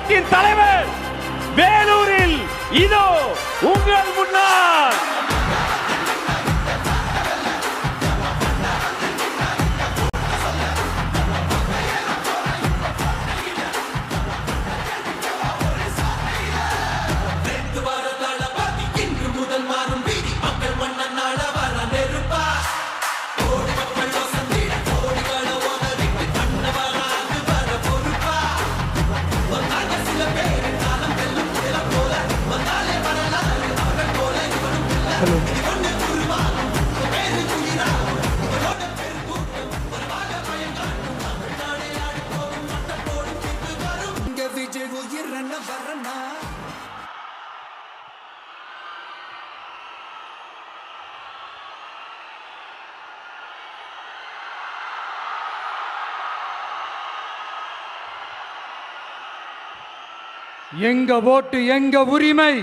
ஓட்டின் தலைவர் வேலூரில் இதோ உங்கள் முன்னால் எங்க ஓட்டு எங்க உரிமை.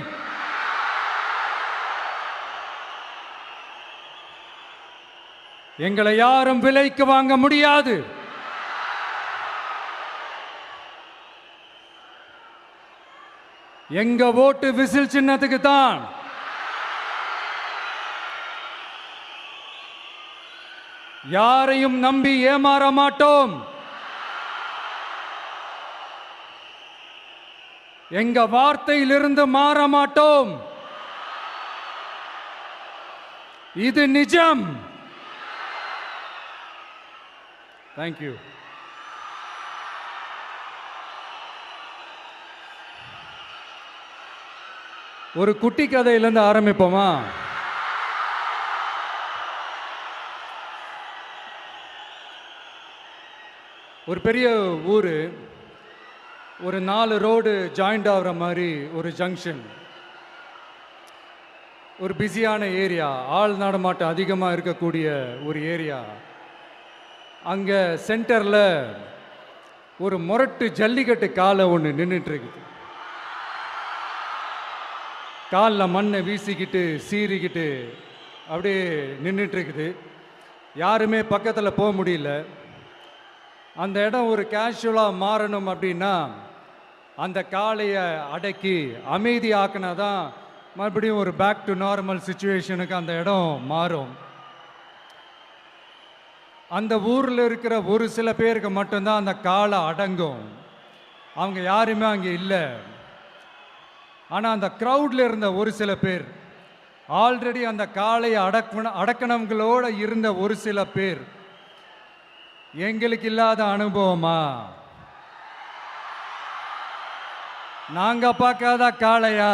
எங்களை யாரும் விலைக்கு வாங்க முடியாது. எங்க ஓட்டு விசில் சின்னத்துக்கு தான். யாரையும் நம்பி ஏமாற மாட்டோம். எங்க வார்த்தையிலிருந்து மாற மாட்டோம். இது நிஜம். தேங்க்யூ. ஒரு குட்டி கதையிலிருந்து ஆரம்பிப்போமா? ஒரு பெரிய ஊரு, ஒரு 4 ரோடு ஜாயிண்ட் ஆகிற மாதிரி ஒரு ஜங்ஷன், ஒரு பிஸியான ஏரியா, ஆள் நடமாட்டம் அதிகமாக இருக்கக்கூடிய ஒரு ஏரியா. அங்கே சென்டரில் ஒரு முரட்டு ஜல்லிக்கட்டு காலை ஒன்று நின்றுட்டுருக்குது. காலில் மண்ணை வீசிக்கிட்டு சீறிக்கிட்டு அப்படியே நின்றுட்டுருக்குது. யாருமே பக்கத்தில் போக முடியல. அந்த இடம் ஒரு கேஷுவலாக மாறணும் அப்படின்னா அந்த காளையை அடக்கி அமைதியாக்கினா தான் மறுபடியும் ஒரு பேக் டு நார்மல் சுச்சுவேஷனுக்கு அந்த இடம் மாறும். அந்த ஊரில் இருக்கிற ஒரு சில பேருக்கு மட்டும்தான் அந்த காளை அடங்கும். அவங்க யாருமே அங்கே இல்லை. ஆனால் அந்த க்ரௌடில் இருந்த ஒரு சில பேர், ஆல்ரெடி அந்த காளையை அடக்கணங்களோடு இருந்த ஒரு சில பேர், எங்களுக்கு இல்லாத அனுபவமா? நாங்க பார்க்காத காளையா?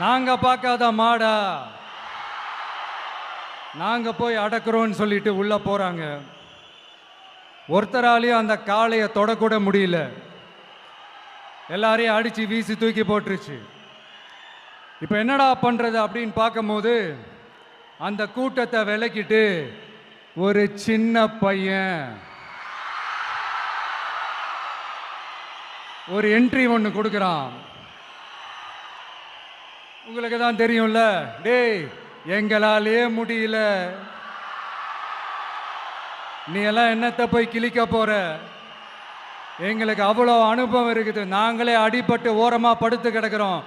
நாங்க பார்க்காத மாடா? நாங்க போய் அடக்குறோன்னு சொல்லிட்டு உள்ள போறாங்க. ஒருத்தராலையும் அந்த காளையை தொடக்கூட முடியல. எல்லாரையும் அடிச்சு வீசி தூக்கி போட்டுருச்சு. இப்போ என்னடா பண்றது அப்படின்னு பார்க்கும்போது அந்த கூட்டத்தை விலக்கிட்டு ஒரு சின்ன பையன் ஒரு என்ட்ரி ஒன்று கொடுக்குறான். உங்களுக்கு தான் தெரியும்ல, டேய் எங்களாலே முடியல, நீ எல்லாம் என்னத்தை போய் கிழிக்க போற? எங்களுக்கு அவ்வளோ அனுபவம் இருக்குது, நாங்களே அடிபட்டு ஓரமாக படுத்து கிடக்கிறோம்.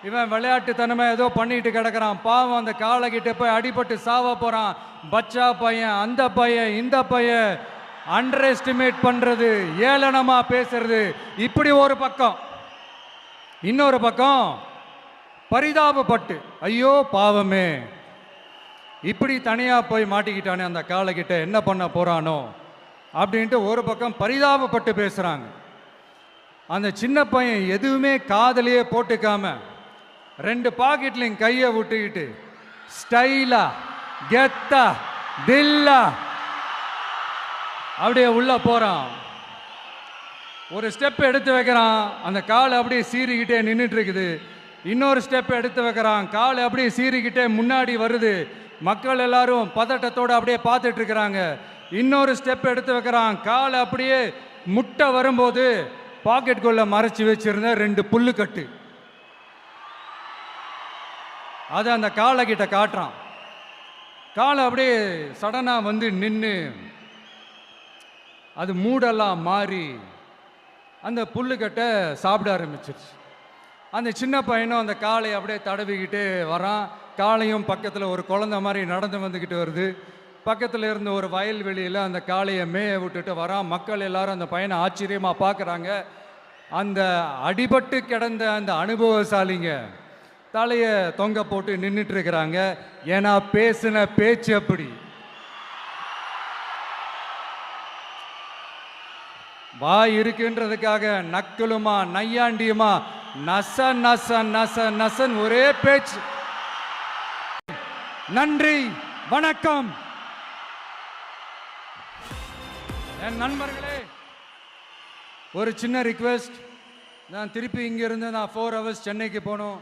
இவன் விளையாட்டுத்தனமா ஏதோ பண்ணிட்டு கிடக்கிறான், பாவம் அந்த காளைகிட்ட போய் அடிபட்டு சாவ போறான். பச்சா பையன், அந்த பையன், இந்த பையன், அண்டர் எஸ்டிமேட் பண்றது, ஏளனமா பேசுறது, இப்படி ஒரு பக்கம். இன்னொரு பக்கம் பரிதாபப்பட்டு, ஐயோ பாவமே, இப்படி தனியா போய் மாட்டிக்கிட்டானே அந்த காளைகிட்ட, என்ன பண்ண போறானோ அப்படின்ட்டு ஒரு பக்கம் பரிதாபப்பட்டு பேசுறாங்க. அந்த சின்ன பையன் எதுவுமே காதலையே போட்டுக்காம 2 பாக்கெட்லையும் கையை விட்டுக்கிட்டு ஸ்டைலா கெத்தா தில்லா அப்படியே உள்ள போறான். ஒரு ஸ்டெப் எடுத்து வைக்கிறான், அந்த காலை அப்படியே சீறிக்கிட்டே நின்றுட்டு இருக்குது. இன்னொரு ஸ்டெப் எடுத்து வைக்கிறான், காலை அப்படியே சீறிக்கிட்டே முன்னாடி வருது. மக்கள் எல்லாரும் பதட்டத்தோடு அப்படியே பார்த்துட்டு இருக்கிறாங்க. இன்னொரு ஸ்டெப் எடுத்து வைக்கிறான், காலை அப்படியே முட்டை வரும்போது பாக்கெட்டுக்குள்ள மறைச்சி வச்சிருந்த 2 புல்லுக்கட்டு அதை அந்த காளை கிட்ட காட்டுறான். காளை அப்படியே சடனா வந்து நின்று அது மூடெல்லாம் மாறி அந்த புல்லுக்கட்டை சாப்பிட ஆரம்பிச்சிருச்சு. அந்த சின்ன பையனும் அந்த காளை அப்படியே தடவிக்கிட்டு வரான். காளையும் பக்கத்தில் ஒரு குழந்தை மாதிரி நடந்து வந்துக்கிட்டு வருது. பக்கத்தில் இருந்த ஒரு வயல்வெளியில் அந்த காளையை மேய விட்டுட்டு வரான். மக்கள் எல்லாரும் அந்த பையனை ஆச்சரியமாக பார்க்குறாங்க. அந்த அடிபட்டு கிடந்த அந்த அனுபவசாலிங்க தலையை தொங்க போட்டு நின்றுட்டு இருக்கிறாங்க. ஏன்னா பேசின பேச்சு அப்படி. வாய் இருக்குன்றதுக்காக நக்கலுமா நையாண்டியுமா நச நச நச நசன் ஒரே பேச்சு. நன்றி, வணக்கம். என் நண்பர்களே, ஒரு சின்ன ரிக்வெஸ்ட். நான் திருப்பி இங்கிருந்து நான் 4 hours சென்னைக்கு போகணும்.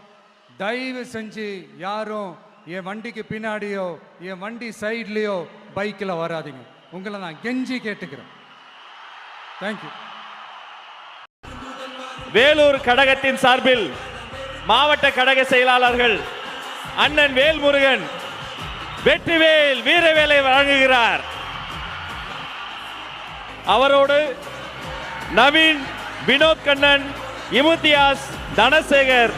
தயவு செஞ்சு யாரும் என் வண்டிக்கு பின்னாடியோ என் வண்டி சைட்லேயோ பைக்கில் வராதிங்க. உங்களை நான் கெஞ்சி கேட்டுக்கிறேன். தேங்க்யூ. வேலூர் கழகத்தின் சார்பில் மாவட்ட கழக செயலாளர்கள் அண்ணன் வேல்முருகன் வெற்றிவேல் வீரவேலை வழங்குகிறார். அவரோடு நவீன், வினோத் கண்ணன், இமுத்தியாஸ், தனசேகர்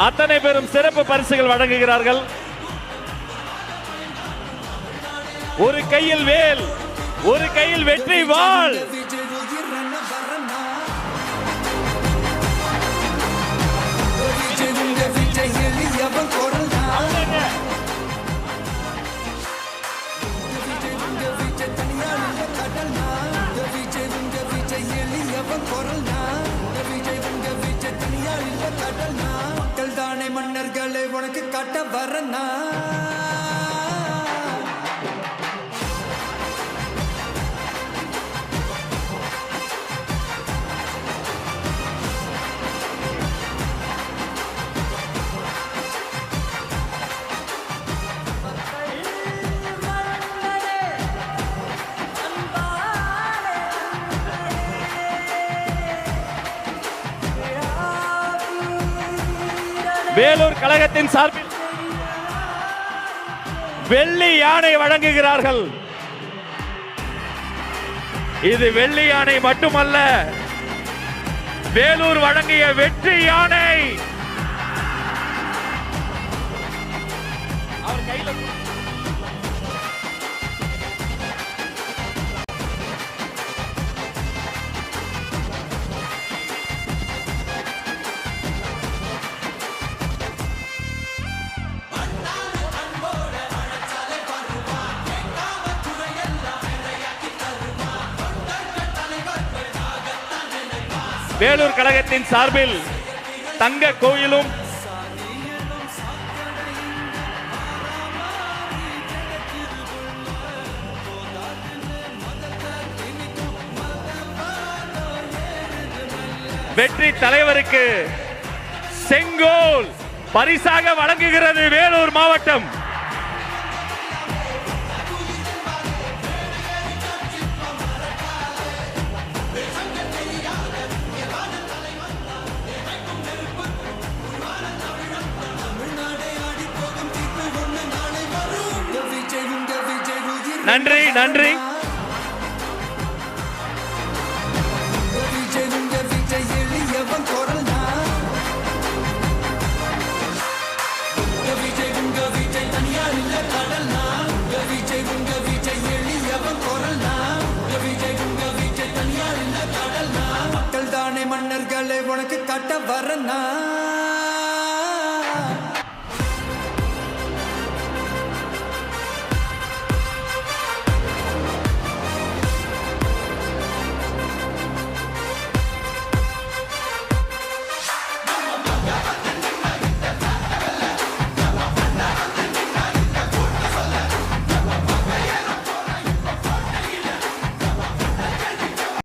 அத்தனை பேரும் சிறப்பு பரிசுகள் வழங்குகிறார்கள். ஒரு கையில் வேல், ஒரு கையில் வெற்றி வாள். மக்கள் தானே மன்னர்களை உனக்கு காட்ட வரனா. வேலூர் கழகத்தின் சார்பில் வெள்ளி யானை வழங்குகிறார்கள். இது வெள்ளி யானை மட்டுமல்ல, வேலூர் வழங்கிய வெற்றி யானை. அவர் கையில வேலூர் கழகத்தின் சார்பில் தங்க கோயிலும் வெற்றி தலைவருக்கு செங்கோல் பரிசாக வழங்குகிறது வேலூர் மாவட்டம். நன்றி, நன்றி. மக்கள் தானே மன்னர்களை உனக்கு காட்ட வரனா.